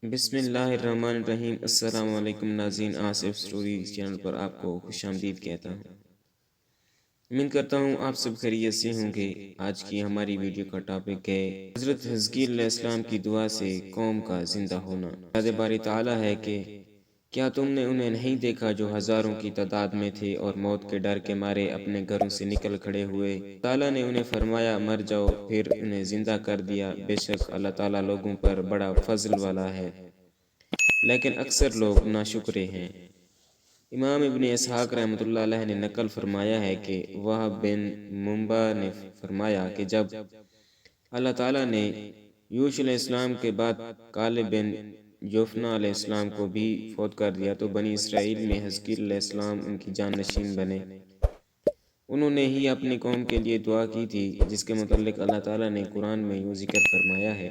بسم اللہ الرحمن الرحیم۔ السلام علیکم ناظرین، آصف اسٹوریز چینل پر آپ کو خوش آمدید کہتا ہوں۔ امید کرتا ہوں آپ سب خیریت سے ہوں گے۔ آج کی ہماری ویڈیو کا ٹاپک ہے حضرت حزقیل علیہ السلام کی دعا سے قوم کا زندہ ہونا۔ یاد باری تعالیٰ ہے کہ کیا تم نے انہیں نہیں دیکھا جو ہزاروں کی تعداد میں تھے اور موت کے ڈر کے مارے اپنے گھروں سے نکل کھڑے ہوئے؟ تعالیٰ نے انہیں فرمایا مر جاؤ، پھر انہیں زندہ کر دیا۔ بے شک اللہ تعالیٰ لوگوں پر بڑا فضل والا ہے، لیکن اکثر لوگ ناشکرے ہیں۔ امام ابن اسحاق رحمۃ اللہ علیہ نے نقل فرمایا ہے کہ وہب بن منبع نے فرمایا کہ جب اللہ تعالیٰ نے یوش علیہ السلام کے بعد کالب بن جوفنا علیہ السلام کو بھی فوت کر دیا تو بنی اسرائیل میں حزقیل علیہ السلام ان کی جان نشین بنے۔ انہوں نے ہی اپنی قوم کے لیے دعا کی تھی، جس کے متعلق اللہ تعالیٰ نے قرآن میں یوں ذکر فرمایا ہے،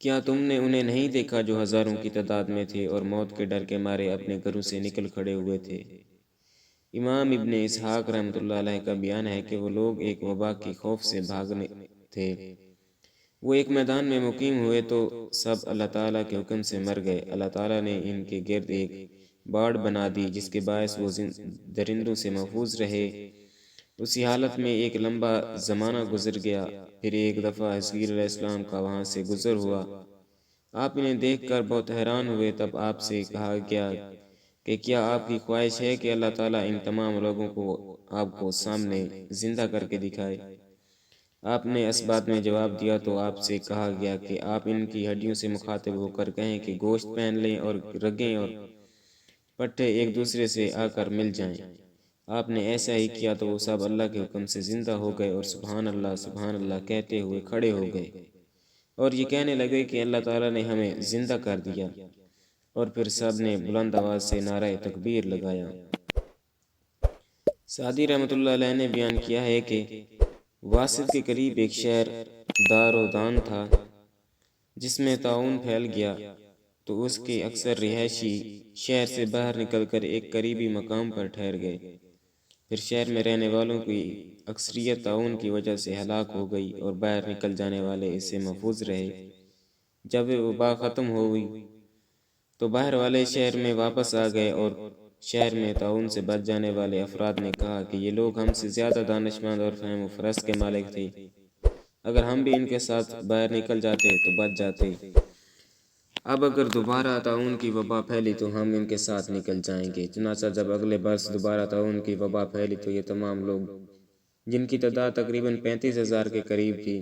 کیا تم نے انہیں نہیں دیکھا جو ہزاروں کی تعداد میں تھے اور موت کے ڈر کے مارے اپنے گھروں سے نکل کھڑے ہوئے تھے۔ امام ابن اسحاق رحمۃ اللہ علیہ کا بیان ہے کہ وہ لوگ ایک وبا کے خوف سے بھاگنے تھے۔ وہ ایک میدان میں مقیم ہوئے تو سب اللہ تعالیٰ کے حکم سے مر گئے۔ اللہ تعالیٰ نے ان کے گرد ایک باڑ بنا دی جس کے باعث وہ درندوں سے محفوظ رہے۔ اسی حالت میں ایک لمبا زمانہ گزر گیا، پھر ایک دفعہ حزقیل علیہ السلام کا وہاں سے گزر ہوا۔ آپ انہیں دیکھ کر بہت حیران ہوئے، تب آپ سے کہا گیا کہ کیا آپ کی خواہش ہے کہ اللہ تعالیٰ ان تمام لوگوں کو آپ کو سامنے زندہ کر کے دکھائے؟ آپ نے اس بات میں جواب دیا تو آپ سے کہا گیا کہ آپ ان کی ہڈیوں سے مخاطب ہو کر کہیں کہ گوشت پہن لیں اور رگیں اور پٹھے ایک دوسرے سے آ کر مل جائیں۔ آپ نے ایسا ہی کیا تو وہ سب اللہ کے حکم سے زندہ ہو گئے اور سبحان اللہ کہتے ہوئے کھڑے ہو گئے اور یہ کہنے لگے کہ اللہ تعالیٰ نے ہمیں زندہ کر دیا، اور پھر سب نے بلند آواز سے نعرہ تکبیر لگایا۔ سعدی رحمۃ اللہ علیہ نے بیان کیا ہے کہ واسط کے قریب ایک شہر دارودان تھا جس میں طاعون پھیل گیا، تو اس کے اکثر رہائشی شہر سے باہر نکل کر ایک قریبی مقام پر ٹھہر گئے۔ پھر شہر میں رہنے والوں کی اکثریت طاعون کی وجہ سے ہلاک ہو گئی اور باہر نکل جانے والے اس سے محفوظ رہے۔ جب وہ وبا ختم ہو گئی تو باہر والے شہر میں واپس آ گئے، اور شہر میں طاعون سے بچ جانے والے افراد نے کہا کہ یہ لوگ ہم سے زیادہ دانشمند اور فہم و فرست کے مالک تھے، اگر ہم بھی ان کے ساتھ باہر نکل جاتے تو بچ جاتے۔ اب اگر دوبارہ طاعون کی وبا پھیلی تو ہم ان کے ساتھ نکل جائیں گے۔ چنانچہ جب اگلے برس دوبارہ طاعون کی وبا پھیلی تو یہ تمام لوگ، جن کی تعداد تقریباً 35,000 کے قریب تھی،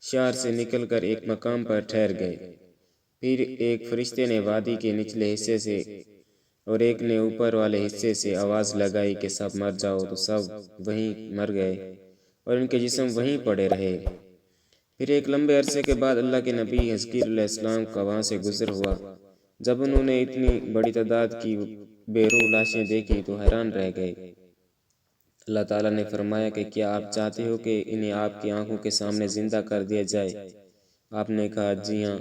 شہر سے نکل کر ایک مقام پر ٹھہر گئے۔ پھر ایک فرشتے نے وادی کے نچلے حصے سے اور ایک نے اوپر والے حصے سے آواز لگائی کہ سب مر جاؤ، تو سب وہیں مر گئے اور ان کے جسم وہیں پڑے رہے۔ پھر ایک لمبے عرصے کے بعد اللہ کے نبی حزقیل علیہ السلام کا وہاں سے گزر ہوا۔ جب انہوں نے اتنی بڑی تعداد کی بے روح لاشیں دیکھی تو حیران رہ گئے۔ اللہ تعالیٰ نے فرمایا کہ کیا آپ چاہتے ہو کہ انہیں آپ کی آنکھوں کے سامنے زندہ کر دیا جائے؟ آپ نے کہا جی ہاں۔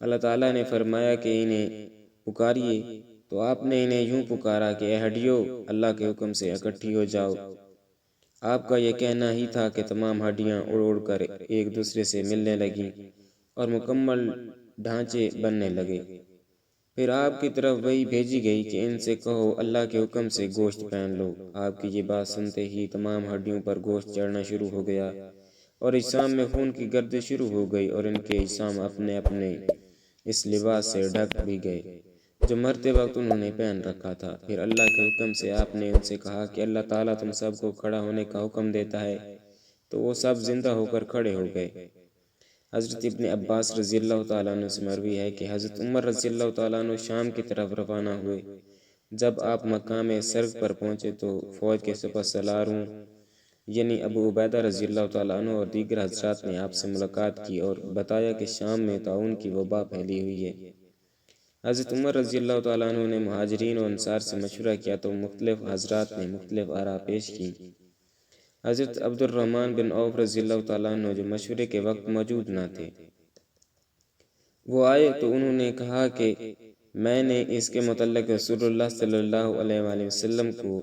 اللہ تعالیٰ نے فرمایا کہ انہیں پکاریے، تو آپ نے انہیں یوں پکارا کہ اے ہڈیو، اللہ کے حکم سے اکٹھی ہو جاؤ۔ آپ کا یہ کہنا ہی تھا کہ تمام ہڈیاں اڑ اڑ کر ایک دوسرے سے ملنے لگیں اور مکمل ڈھانچے بننے لگے۔ پھر آپ کی طرف وہی بھیجی گئی کہ ان سے کہو اللہ کے حکم سے گوشت پہن لو۔ آپ کی یہ بات سنتے ہی تمام ہڈیوں پر گوشت چڑھنا شروع ہو گیا اور اجسام میں خون کی گردش شروع ہو گئی، اور ان کے اجسام اپنے اپنے اس لباس سے ڈھک بھی گئے جو مرتے وقت انہوں نے پہن رکھا تھا۔ پھر اللہ کے حکم سے آپ نے ان سے کہا کہ اللہ تعالیٰ تم سب کو کھڑا ہونے کا حکم دیتا ہے، تو وہ سب زندہ ہو کر کھڑے ہو گئے۔ حضرت ابن عباس رضی اللہ تعالیٰ عنہ سے مروی ہے کہ حضرت عمر رضی اللہ تعالیٰ عنہ شام کی طرف روانہ ہوئے۔ جب آپ مقام سرگ پر پہنچے تو فوج کے سپہ سالاروں یعنی ابو عبیدہ رضی اللہ تعالیٰ عنہ اور دیگر حضرات نے آپ سے ملاقات کی اور بتایا کہ شام میں طاعون کی وبا پھیلی ہوئی ہے۔ حضرت عمر رضی اللہ تعالیٰ عنہ نے مہاجرین و انصار سے مشورہ کیا تو مختلف حضرات نے مختلف آراء پیش کی۔ حضرت عبد الرحمن بن عوف رضی اللہ تعالیٰ عنہ جو مشورے کے وقت موجود نہ تھے، وہ آئے تو انہوں نے کہا کہ میں نے اس کے متعلق رسول اللہ صلی اللہ علیہ وآلہ وسلم کو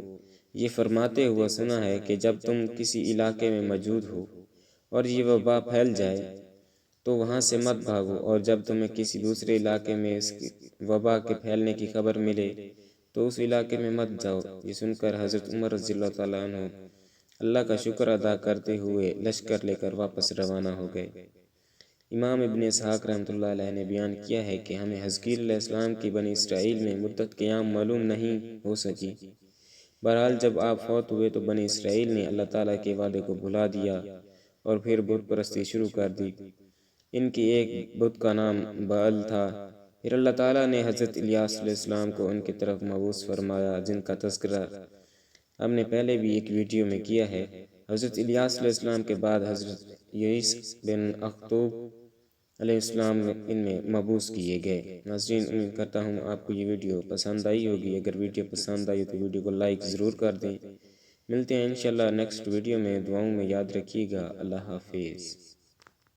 یہ فرماتے ہوا سنا ہے کہ جب تم کسی علاقے میں موجود ہو اور یہ وبا پھیل جائے تو وہاں سے مت بھاگو، اور جب تمہیں کسی دوسرے علاقے میں اس وبا کے پھیلنے کی خبر ملے تو اس علاقے میں مت جاؤ۔ یہ سن کر حضرت عمر رضی اللہ تعالیٰ عنہ اللہ کا شکر ادا کرتے ہوئے لشکر لے کر واپس روانہ ہو گئے۔ امام ابن اسحاق رحمۃ اللہ علیہ نے بیان کیا ہے کہ ہمیں حزقیل علیہ السلام کی بنی اسرائیل میں مدت قیام معلوم نہیں ہو سکی۔ بہرحال جب آپ فوت ہوئے تو بنی اسرائیل نے اللہ تعالیٰ کے وعدے کو بھلا دیا اور پھر بت پرستی شروع کر دی۔ ان کی ایک بت کا نام بعل تھا۔ پھر اللہ تعالیٰ نے حضرت الیاس علیہ السلام کو ان کی طرف مبعوث فرمایا، جن کا تذکرہ ہم نے پہلے بھی ایک ویڈیو میں کیا ہے۔ حضرت الیاس علیہ السلام کے بعد حضرت یعیس بن اخطوب علیہ السلام ان میں مبعوث کیے گئے۔ ناظرین، امید کرتا ہوں آپ کو یہ ویڈیو پسند آئی ہوگی۔ اگر ویڈیو پسند آئی تو ویڈیو کو لائک ضرور کر دیں۔ ملتے ہیں انشاءاللہ نیکسٹ ویڈیو میں، دعاؤں میں یاد رکھیے گا۔ اللہ حافظ۔